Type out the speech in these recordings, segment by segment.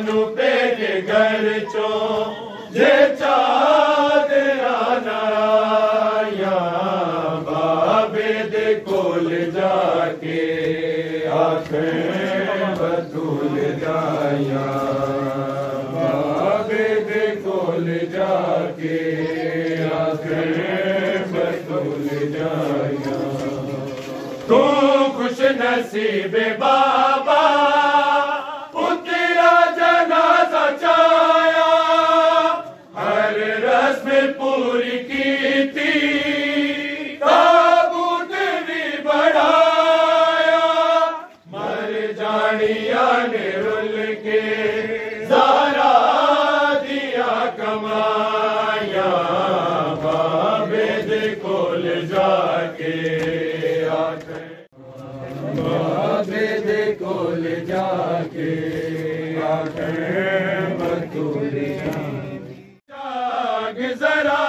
नू पेट घर चो जे चादरा नाया बाबे दे कोल जाके आखें बतूल जाया बाबे दे कोल जाके आखें बतूल जाया तू खुश नसीब बाबा पुत्रा जनाजा चाया हर रस्म पूरी की थी ताबूत भी बढ़ाया मर जानिया ने रुल के ज़हरा दिया कमाया बाबे दे कोल जाके बाबे दे कोल जाके आखें बतूल जाग जरा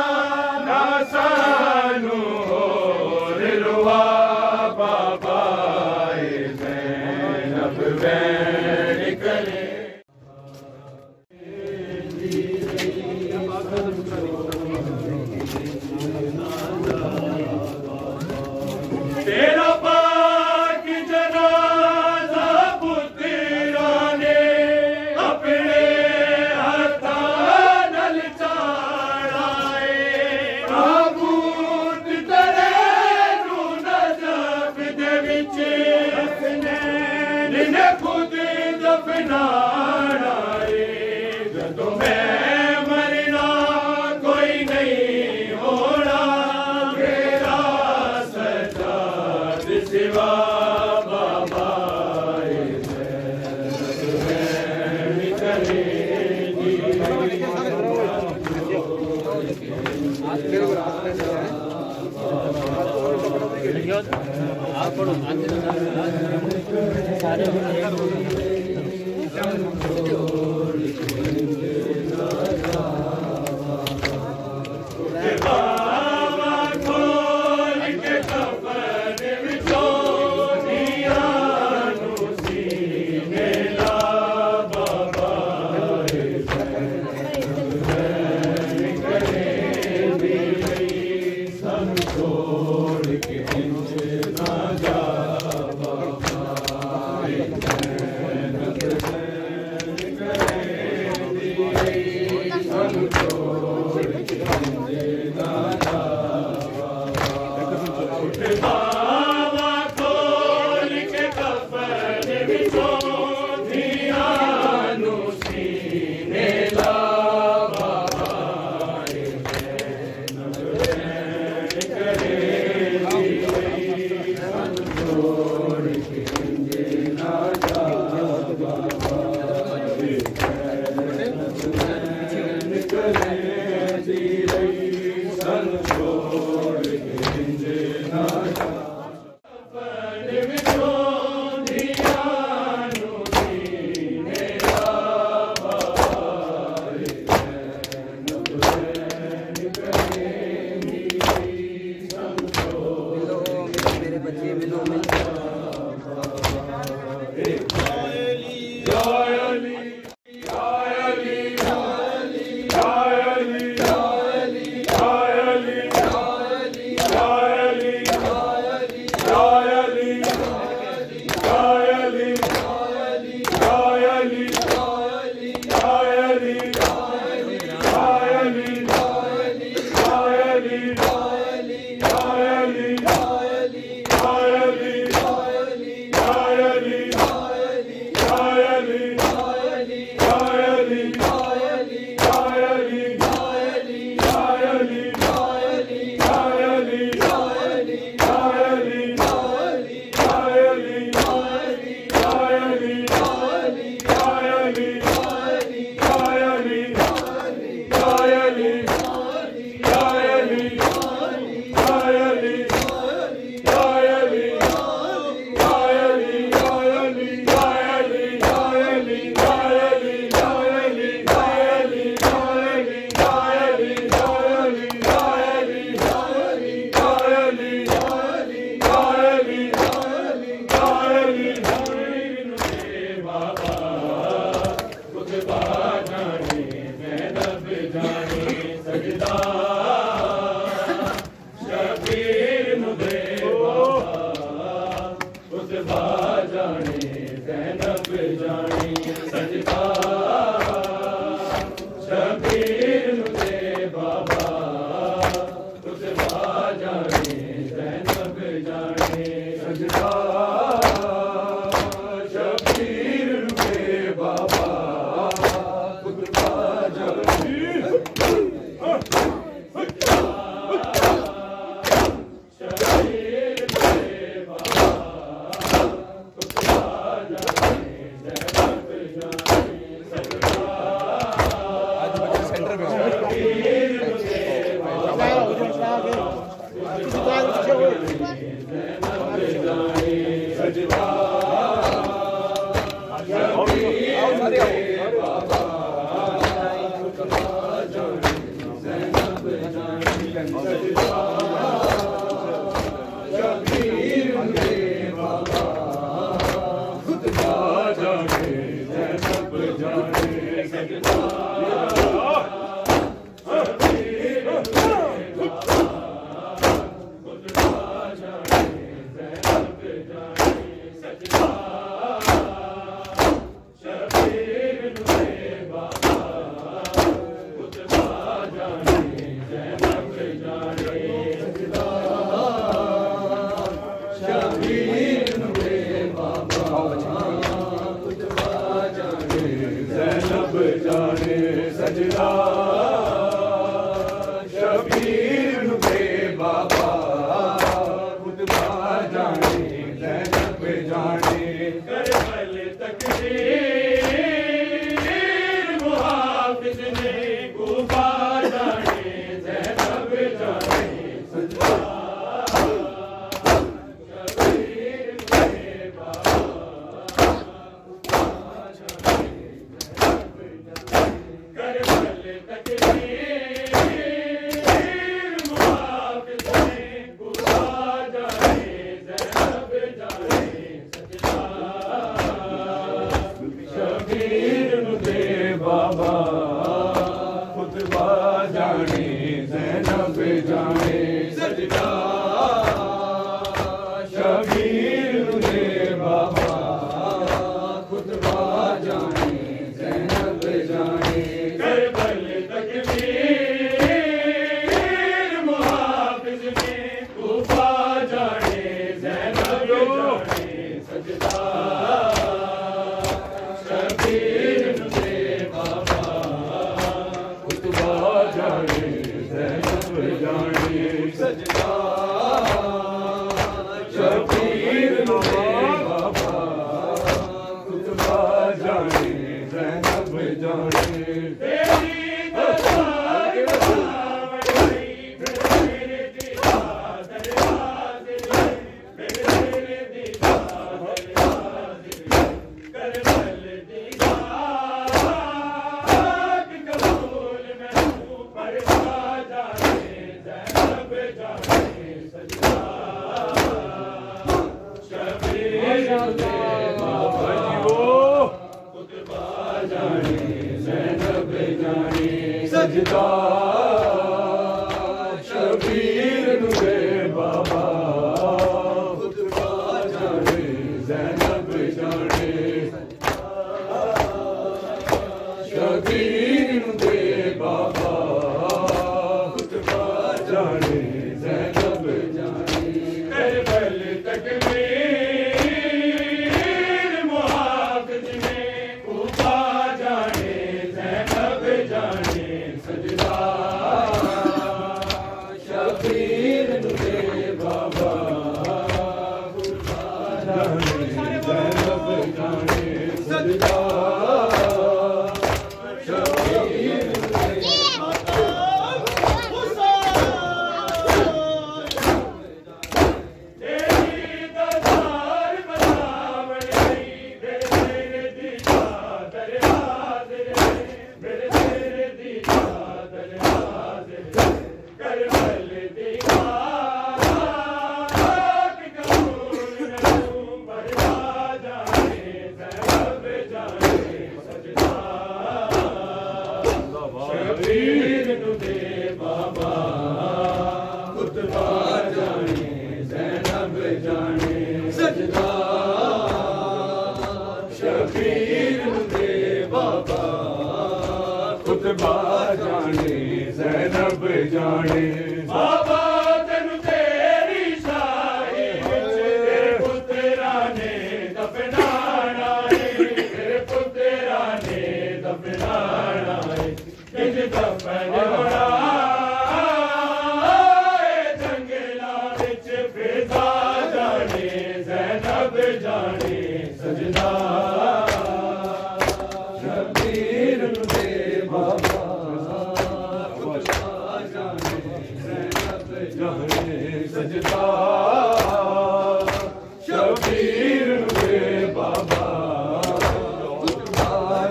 ना सानू और रुआ बाबा ज़ैनब बैन करे तेरा पाक जनाजा पुत्रा ने अपने हाथां नाल चाढ़ाए ताबूत तेरे नू नजफ दे विच ने खुद दफनाना जदों मैं मरना कोई नहीं होना मेरा सजाद सिवा बाबा करेगी बाबा खोल के कफन विचों दिया नू सीने ला बाबा करेगी सन छोड़ के इंज ना जा बाबा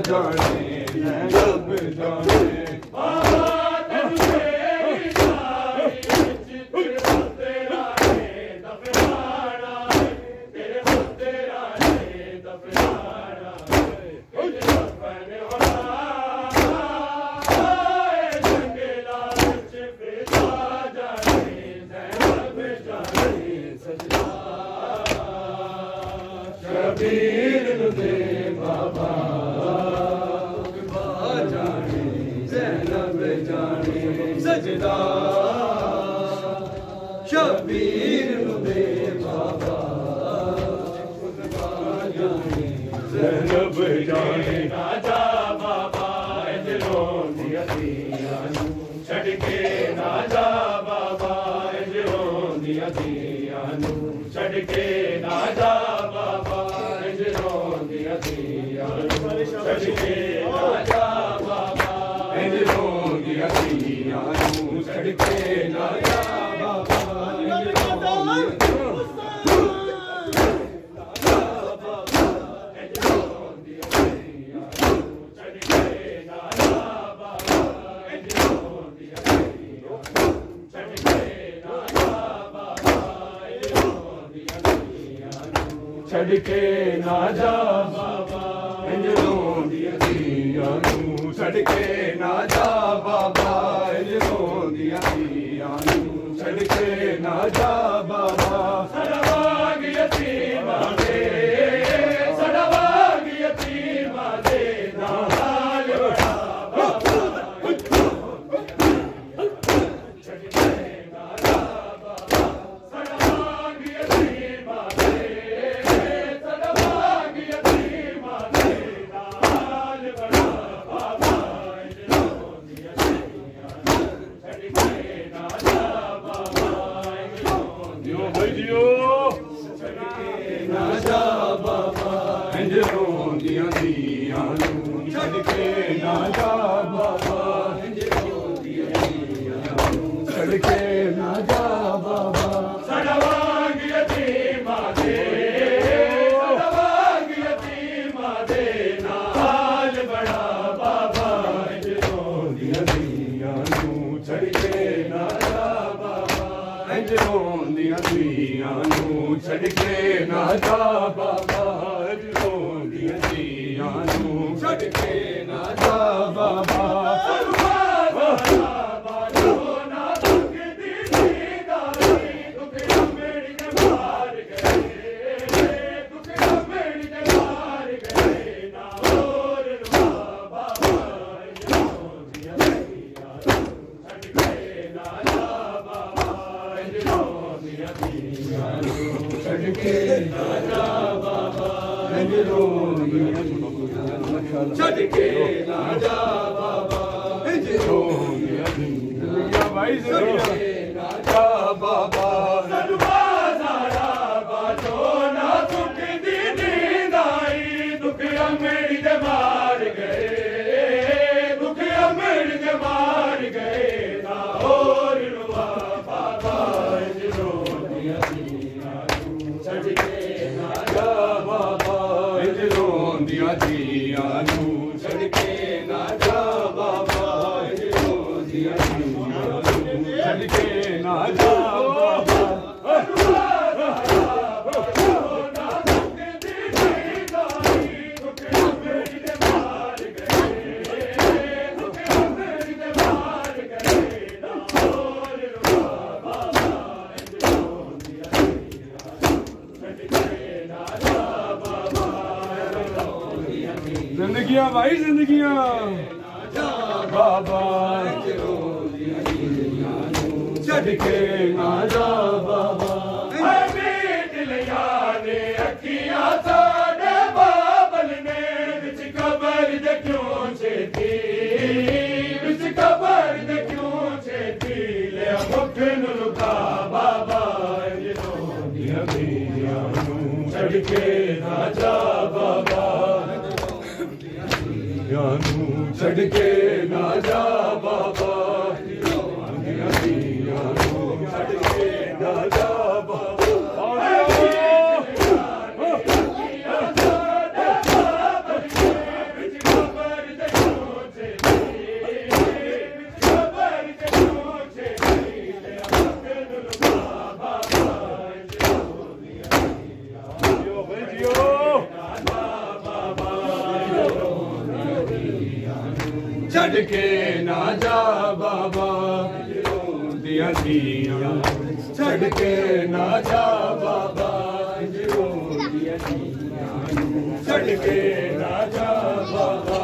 जाने जैनब जाने शबीर दे बाबा जाने ज़ैनब जाने सजदा शबीर दे बाबा जाने ज़ैनब जाने राजा बाबा इजरों दिया छड़ के राजा बाबा इजरों दिया छड़ के राजा बाबा इजरों दिया छड़ के राजा बाबा इजरों दिया छड़ के राजा बाबा छड़ के ना जा बाबा इंजरों दिया छड़ के ना जा बाबा इंजरों दिया छड़ के ना जा बाबा सड़वाग यतीमा दे सड़वाग यतीमा दे नाल बड़ा बाबा छड़ के ना जा बाबा सड़वाग यतीमा दे छड़ के ना जा बाबा छड़ के ना जा बाबा सड़वाग यतीमा दे सड़वाग यतीमा दे नाल बड़ा बाबा इंजरों दिया छड़ के ना जा बाबा इंजरों दिया छड़ के ना जा बाबा इंजरों दिया छड़ के ना जा बाबा छड़ के ना जा बाबा इंजरों दिया भाई छड़ के ना जा बाबा सरबाज़ारा बाजो ना दुख दी नींद आई दुख अमेरी दे मार गए दुख अमेरी दे मार गए ना और रुआ बाबा इंजरों दिया छड़ के ना जा बाबा इंजरों दिया छड़ के ना जा बाबा इंजरों दिया छड़ के ना जा बाबा जिंदगियां भाई जिंदगियां बाबा छड़ के ना जा बाबा अखियां साडे बाबल ने विच कबर दे क्यों छेती विच कबर दे क्यों छेती ले मुख नु लुका बाबा छड़ के ना जा बाबा छड़ के ना जा बाबा छड़ के ना जा बाबा छड़ के ना जा बाबा छड़ के ना जा बाबा दिया दिया छड़ के ना जा बाबा छड़ के ना जा बाबा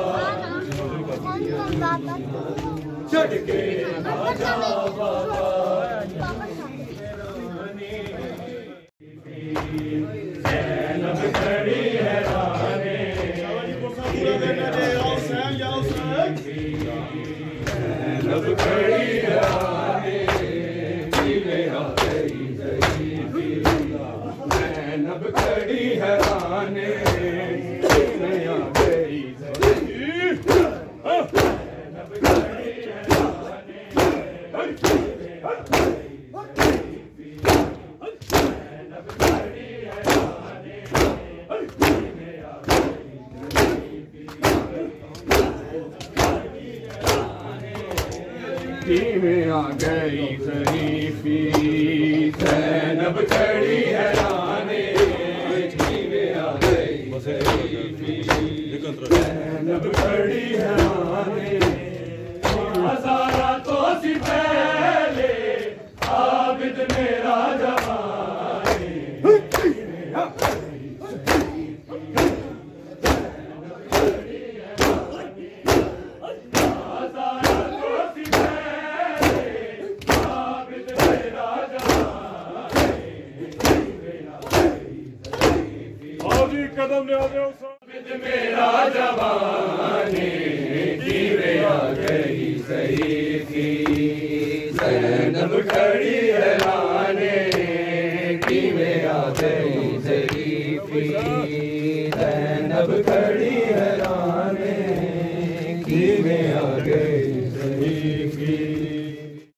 छड़ के ना जा बाबा ज़ैनब खड़ी है राने ज़ैनब खड़ी है राने ज़ैनब खड़ी है राने में आ गई शरीफी ज़ैनब खड़ी है राने में आ गई शरीफी ज़ैनब खड़ी है राने हज़ारा तो सी पहले आबिद मेरा जवाने कदम ले आओ मेरा जवानी दीवे आ गई शरीफी ज़ैनब खड़ी है राने दीवे आ गई शरीफी ज़ैनब खड़ी